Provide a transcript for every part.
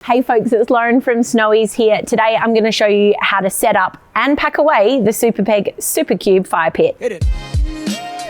Hey folks, it's Lauren from Snowy's here. Today I'm going to show you how to set up and pack away the Supa Peg Supa Cube Fire Pit. Hit it.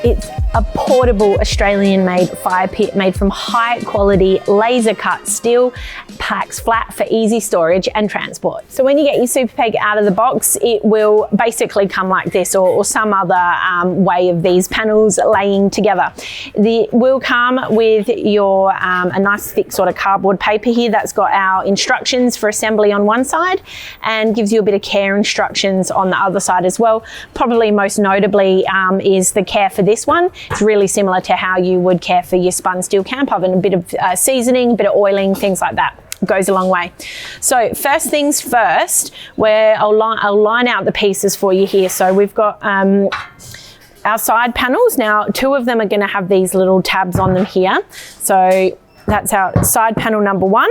It's a portable Australian-made fire pit made from high-quality laser-cut steel, packs flat for easy storage and transport. So when you get your Supa Peg out of the box, it will basically come like this, or some other way of these panels laying together. It will come with your a nice thick sort of cardboard paper here that's got our instructions for assembly on one side and gives you a bit of care instructions on the other side as well. Probably most notably is the care for this one. It's really similar to how you would care for your spun steel camp oven. A bit of seasoning, a bit of oiling, things like that. Goes a long way. So first things first, where I'll line out the pieces for you here. So we've got our side panels. Now, two of them are going to have these little tabs on them here. So that's our side panel number 1.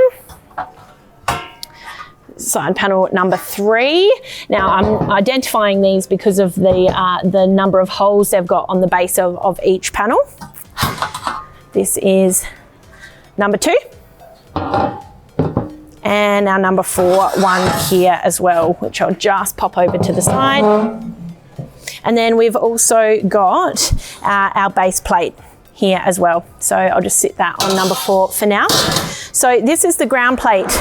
Side panel number 3. Now I'm identifying these because of the number of holes they've got on the base of each panel. This is number 2. And our number 4 one here as well, which I'll just pop over to the side. And then we've also got our base plate here as well. So I'll just sit that on number 4 for now. So this is the ground plate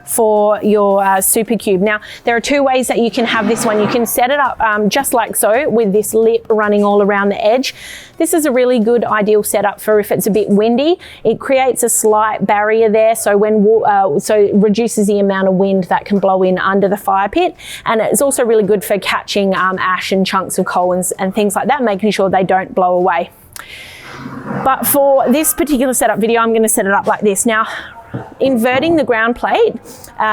for your Supa Cube. Now, there are 2 ways that you can have this one. You can set it up just like so, with this lip running all around the edge. This is a really good ideal setup for if it's a bit windy. It creates a slight barrier there, so so it reduces the amount of wind that can blow in under the fire pit. And it's also really good for catching ash and chunks of coal and things like that, making sure they don't blow away. But for this particular setup video, I'm going to set it up like this. Now, inverting the ground plate,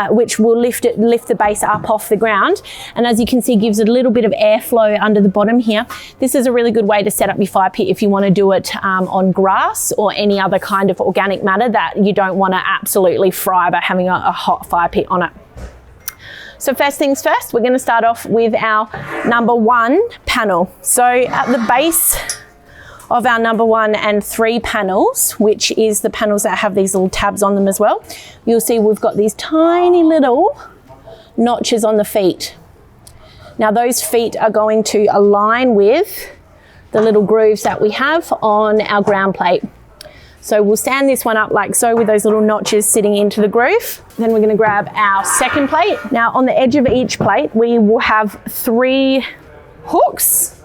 which will lift the base up off the ground, and as you can see, gives it a little bit of airflow under the bottom here. This is a really good way to set up your fire pit if you want to do it on grass or any other kind of organic matter that you don't want to absolutely fry by having a hot fire pit on it. So first things first, we're going to start off with our number 1 panel. So at the base of our number 1 and 3 panels, which is the panels that have these little tabs on them as well, you'll see we've got these tiny little notches on the feet. Now those feet are going to align with the little grooves that we have on our ground plate. So we'll stand this one up like so with those little notches sitting into the groove. Then we're going to grab our second plate. Now on the edge of each plate, we will have 3 hooks.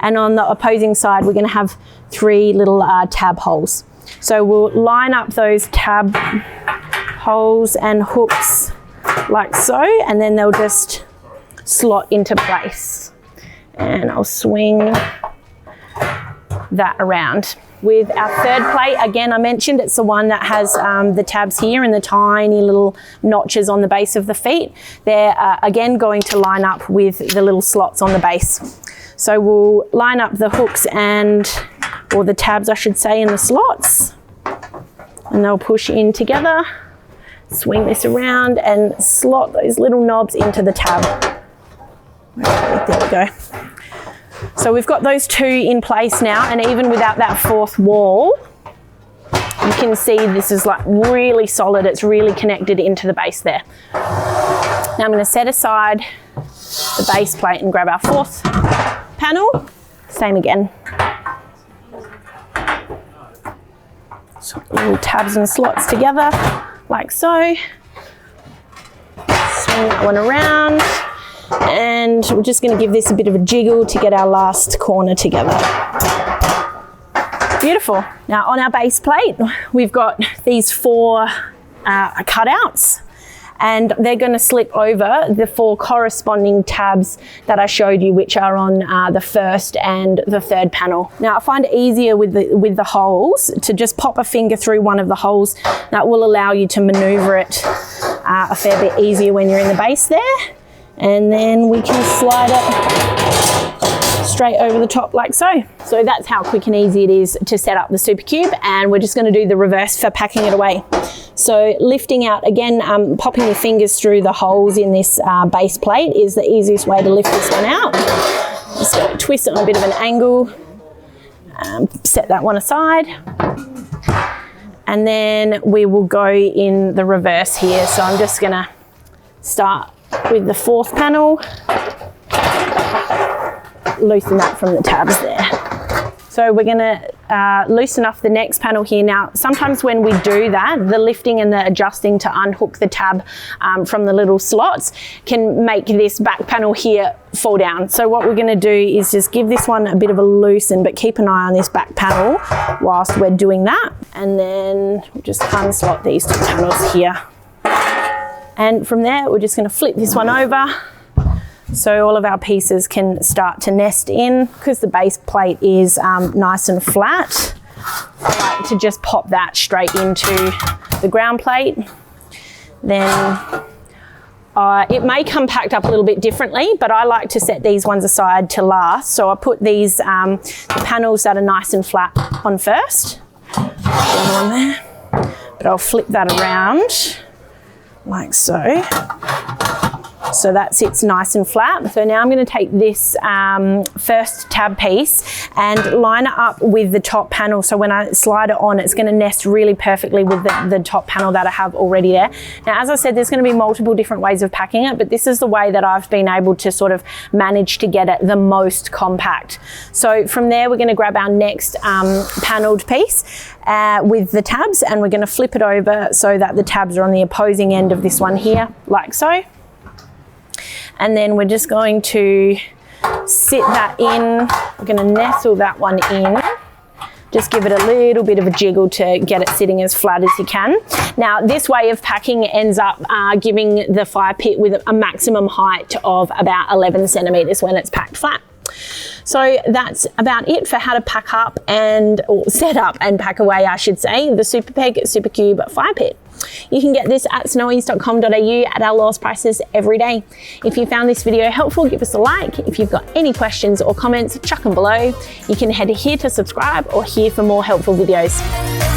And on the opposing side, we're going to have 3 little tab holes. So we'll line up those tab holes and hooks like so, and then they'll just slot into place. And I'll swing that around. With our third plate, again, I mentioned it's the one that has the tabs here and the tiny little notches on the base of the feet. They're again going to line up with the little slots on the base. So we'll line up the hooks or the tabs, I should say, in the slots, and they'll push in together. Swing this around and slot those little knobs into the tab. Okay, there we go. So we've got those 2 in place now, and even without that 4th wall, you can see this is like really solid. It's really connected into the base there. Now I'm going to set aside the base plate and grab our 4th panel. Same again. So little tabs and slots together like so. Swing that one around, and we're just going to give this a bit of a jiggle to get our last corner together. Beautiful. Now on our base plate, we've got these 4 cutouts, and they're going to slip over the 4 corresponding tabs that I showed you, which are on the 1st and the 3rd panel. Now I find it easier with the holes to just pop a finger through one of the holes. That will allow you to maneuver it a fair bit easier when you're in the base there, and then we can slide it straight over the top like so. So that's how quick and easy it is to set up the Supa Cube, and we're just going to do the reverse for packing it away. So lifting out, again, popping your fingers through the holes in this base plate is the easiest way to lift this one out. Just go twist it on a bit of an angle, set that one aside, And then we will go in the reverse here. So I'm just gonna start with the 4th panel, loosen that from the tabs there. So we're gonna loosen off the next panel here. Now, sometimes when we do that, the lifting and the adjusting to unhook the tab from the little slots can make this back panel here fall down. So what we're gonna do is just give this one a bit of a loosen, but keep an eye on this back panel whilst we're doing that. And then we'll just unslot these 2 panels here. And from there, we're just gonna flip this one over so all of our pieces can start to nest in. Because the base plate is nice and flat, I like to just pop that straight into the ground plate. Then it may come packed up a little bit differently, but I like to set these ones aside to last. So I put these the panels that are nice and flat on first. The other one there. But I'll flip that around like so. So that sits nice and flat. So now I'm going to take this first tab piece and line it up with the top panel. So when I slide it on, it's going to nest really perfectly with the top panel that I have already there. Now, as I said, there's going to be multiple different ways of packing it, but this is the way that I've been able to sort of manage to get it the most compact. So from there, we're going to grab our next panelled piece with the tabs, and we're going to flip it over so that the tabs are on the opposing end of this one here, like so. And then we're just going to sit that in. We're going to nestle that one in. Just give it a little bit of a jiggle to get it sitting as flat as you can. Now, this way of packing ends up giving the fire pit with a maximum height of about 11 centimetres when it's packed flat. So that's about it for how to pack up or set up and pack away, I should say, the Supa Peg Supa Cube Fire Pit. You can get this at snowies.com.au at our lowest prices every day. If you found this video helpful, give us a like. If you've got any questions or comments, chuck them below. You can head here to subscribe or here for more helpful videos.